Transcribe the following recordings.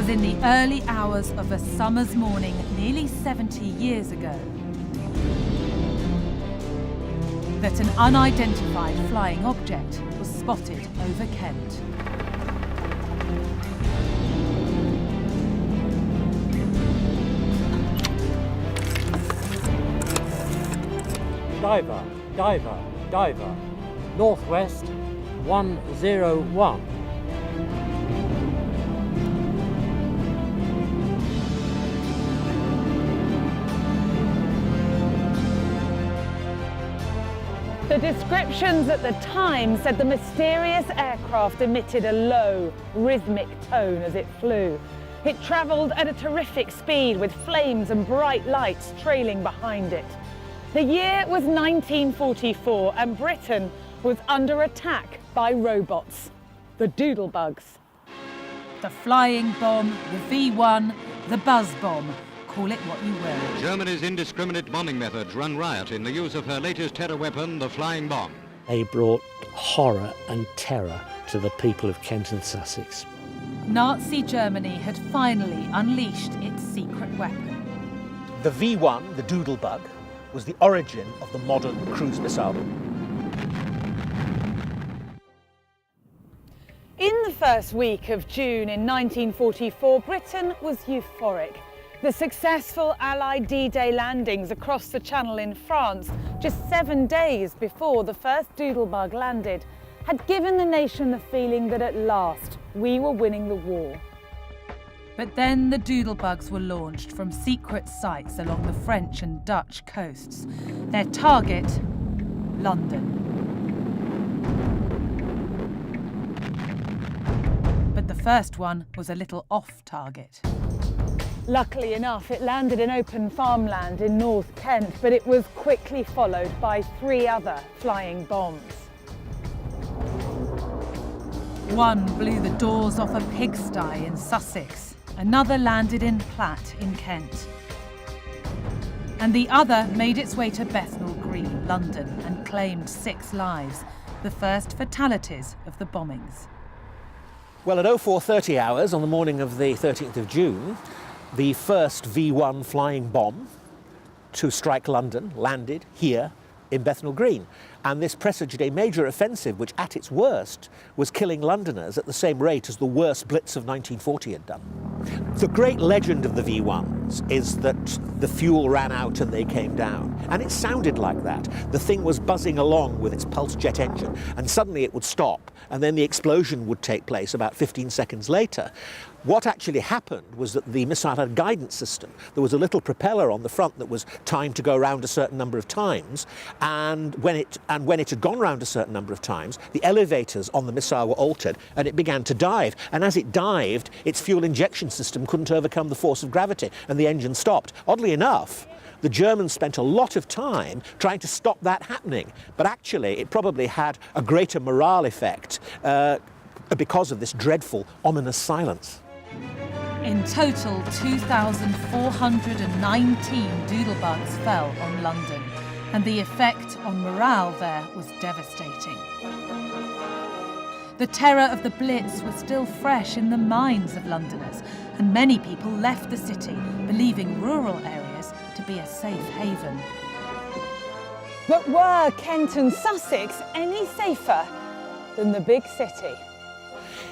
was in the early hours of a summer's morning nearly 70 years ago that an unidentified flying object was spotted over Kent. Diver, diver, diver. Northwest 101. The descriptions at the time said the mysterious aircraft emitted a low, rhythmic tone as it flew. It travelled at a terrific speed with flames and bright lights trailing behind it. The year was 1944 and Britain was under attack by robots, the Doodlebugs. The flying bomb, the V1, the buzz bomb. Call it what you will. Germany's indiscriminate bombing methods run riot in the use of her latest terror weapon, the flying bomb. They brought horror and terror to the people of Kent and Sussex. Nazi Germany had finally unleashed its secret weapon. The V1, the Doodlebug, was the origin of the modern cruise missile. In the first week of June in 1944, Britain was euphoric. The successful Allied D-Day landings across the Channel in France, just 7 days before the first Doodlebug landed, had given the nation the feeling that at last we were winning the war. But then the Doodlebugs were launched from secret sites along the French and Dutch coasts. Their target, London. But the first one was a little off target. Luckily enough, it landed in open farmland in North Kent, but it was quickly followed by 3 other flying bombs. One blew the doors off a pigsty in Sussex. Another landed in Platt in Kent. And the other made its way to Bethnal Green, London, and claimed 6 lives, the first fatalities of the bombings. Well, at 0430 hours on the morning of the 13th of June, the first V1 flying bomb to strike London landed here in Bethnal Green. And this presaged a major offensive which, at its worst, was killing Londoners at the same rate as the worst Blitz of 1940 had done. The great legend of the V1s is that the fuel ran out and they came down. And it sounded like that. The thing was buzzing along with its pulse jet engine, and suddenly it would stop, and then the explosion would take place about 15 seconds later. What actually happened was that the missile had a guidance system. There was a little propeller on the front that was timed to go around a certain number of times, and when it had gone round a certain number of times, the elevators on the missile were altered and it began to dive. And as it dived, its fuel injection system couldn't overcome the force of gravity and the engine stopped. Oddly enough, the Germans spent a lot of time trying to stop that happening, but actually it probably had a greater morale effect because of this dreadful, ominous silence. In total, 2,419 Doodlebugs fell on London, and the effect on morale there was devastating. The terror of the Blitz was still fresh in the minds of Londoners, and many people left the city, believing rural areas to be a safe haven. But were Kent and Sussex any safer than the big city?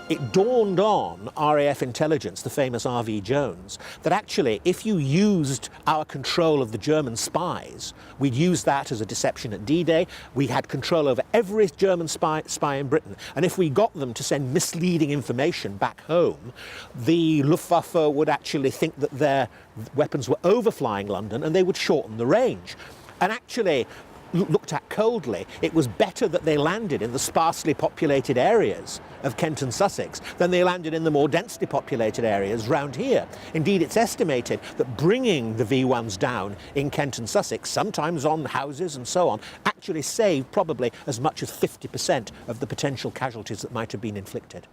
It dawned on RAF intelligence, the famous R.V. Jones, that actually if you used our control of the German spies, we'd use that as a deception at D-Day. We had control over every German spy in Britain. And if we got them to send misleading information back home, the Luftwaffe would actually think that their weapons were overflying London and they would shorten the range. And actually, looked at coldly, it was better that they landed in the sparsely populated areas of Kent and Sussex than they landed in the more densely populated areas round here. Indeed, it's estimated that bringing the V1s down in Kent and Sussex, sometimes on houses and so on, actually saved probably as much as 50% of the potential casualties that might have been inflicted.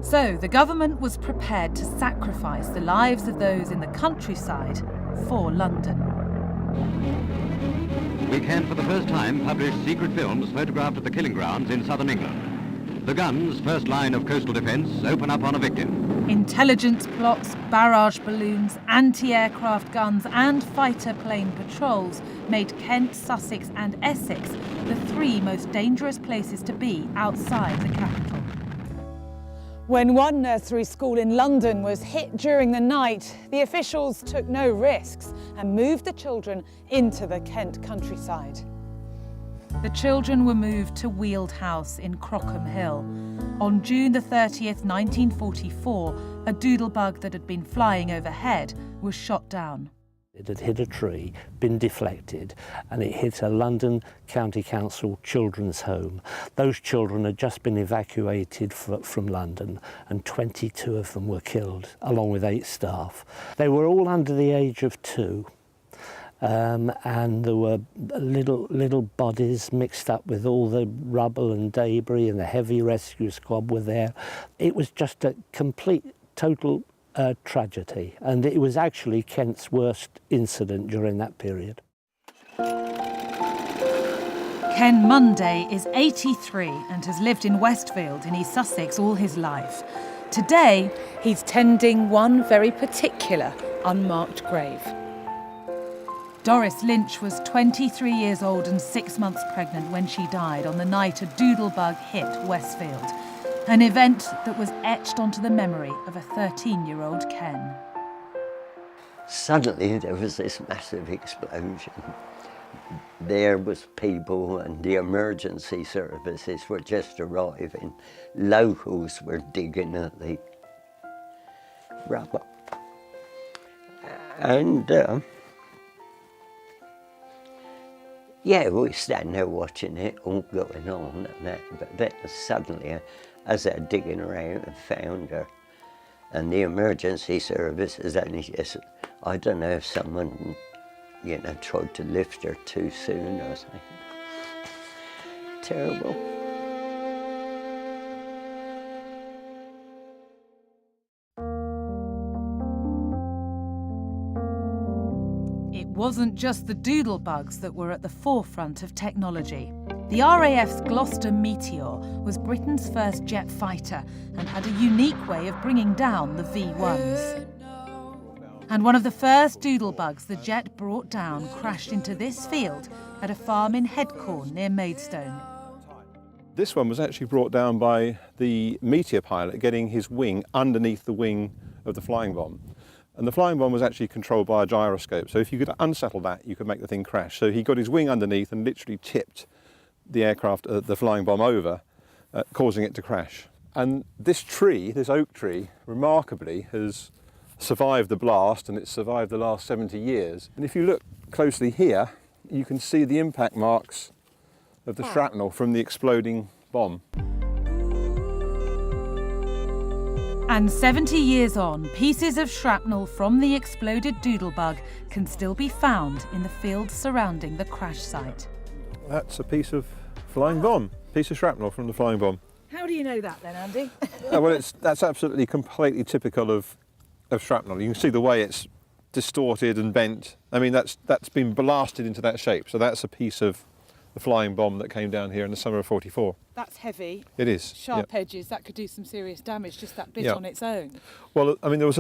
So the government was prepared to sacrifice the lives of those in the countryside for London. We can for the first time publish secret films photographed at the killing grounds in southern England. The guns, first line of coastal defence, open up on a victim. Intelligence plots, barrage balloons, anti-aircraft guns and fighter plane patrols made Kent, Sussex and Essex the three most dangerous places to be outside the capital. When one nursery school in London was hit during the night, the officials took no risks and moved the children into the Kent countryside. The children were moved to Weald House in Crockham Hill. On June the 30th, 1944, a doodlebug that had been flying overhead was shot down. It had hit a tree, been deflected, and it hit a London County Council children's home. Those children had just been evacuated from London, and 22 of them were killed, along with 8 staff. They were all under the age of 2. And there were little bodies mixed up with all the rubble and debris, and the heavy rescue squad were there. It was just a complete, total tragedy, and it was actually Kent's worst incident during that period. Ken Munday is 83 and has lived in Westfield in East Sussex all his life. Today, He's tending one very particular unmarked grave. Doris Lynch was 23 years old and 6 months pregnant when she died on the night a doodlebug hit Westfield, an event that was etched onto the memory of a 13-year-old Ken. Suddenly there was this massive explosion. There was people and the emergency services were just arriving. Locals were digging at the rubble. And yeah, we stand there watching it all going on and that, but then suddenly, as they're digging around and found her, and the emergency services only just, I don't know if someone, you know, tried to lift her too soon or something. Terrible. It wasn't just the doodlebugs that were at the forefront of technology. The RAF's Gloucester Meteor was Britain's first jet fighter and had a unique way of bringing down the V1s. And one of the first doodlebugs the jet brought down crashed into this field at a farm in Headcorn near Maidstone. This one was actually brought down by the Meteor pilot getting his wing underneath the wing of the flying bomb. And the flying bomb was actually controlled by a gyroscope, so if you could unsettle that, you could make the thing crash. So he got his wing underneath and literally tipped the aircraft, the flying bomb over, causing it to crash. And this tree, this oak tree, remarkably has survived the blast, and it's survived the last 70 years. And if you look closely here, you can see the impact marks of the shrapnel from the exploding bomb. And 70 years on, pieces of shrapnel from the exploded doodlebug can still be found in the fields surrounding the crash site. That's a piece of flying bomb, piece of shrapnel from the flying bomb. How do you know that then, Andy? Well, that's absolutely completely typical of shrapnel. You can see the way it's distorted and bent. I mean, that's been blasted into that shape. So that's a piece of the flying bomb that came down here in the summer of '44. That's heavy. It is. Sharp edges, that could do some serious damage, just that bit on its own. Well, I mean, there was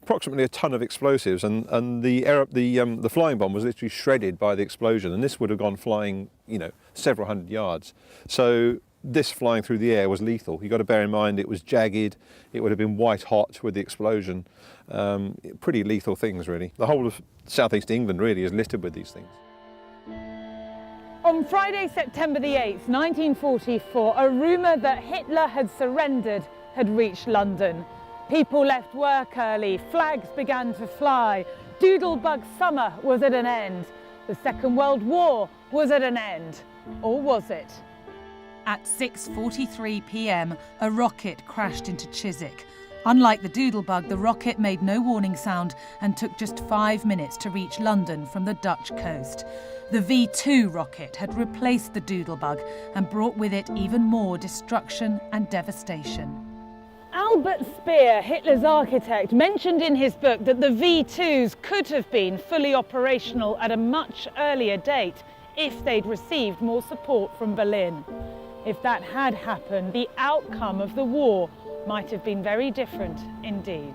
approximately a ton of explosives, and the flying bomb was literally shredded by the explosion, and this would have gone flying, you know, several hundred yards. So this flying through the air was lethal. You've got to bear in mind it was jagged, it would have been white hot with the explosion. Pretty lethal things, really. The whole of southeast England really is littered with these things. On Friday, September the 8th, 1944, a rumour that Hitler had surrendered had reached London. People left work early, flags began to fly, Doodlebug summer was at an end, the Second World War was at an end. Or was it? At 6:43 p.m, a rocket crashed into Chiswick. Unlike the Doodlebug, the rocket made no warning sound and took just 5 minutes to reach London from the Dutch coast. The V2 rocket had replaced the Doodlebug and brought with it even more destruction and devastation. Albert Speer, Hitler's architect, mentioned in his book that the V2s could have been fully operational at a much earlier date if they'd received more support from Berlin. If that had happened, the outcome of the war might have been very different indeed.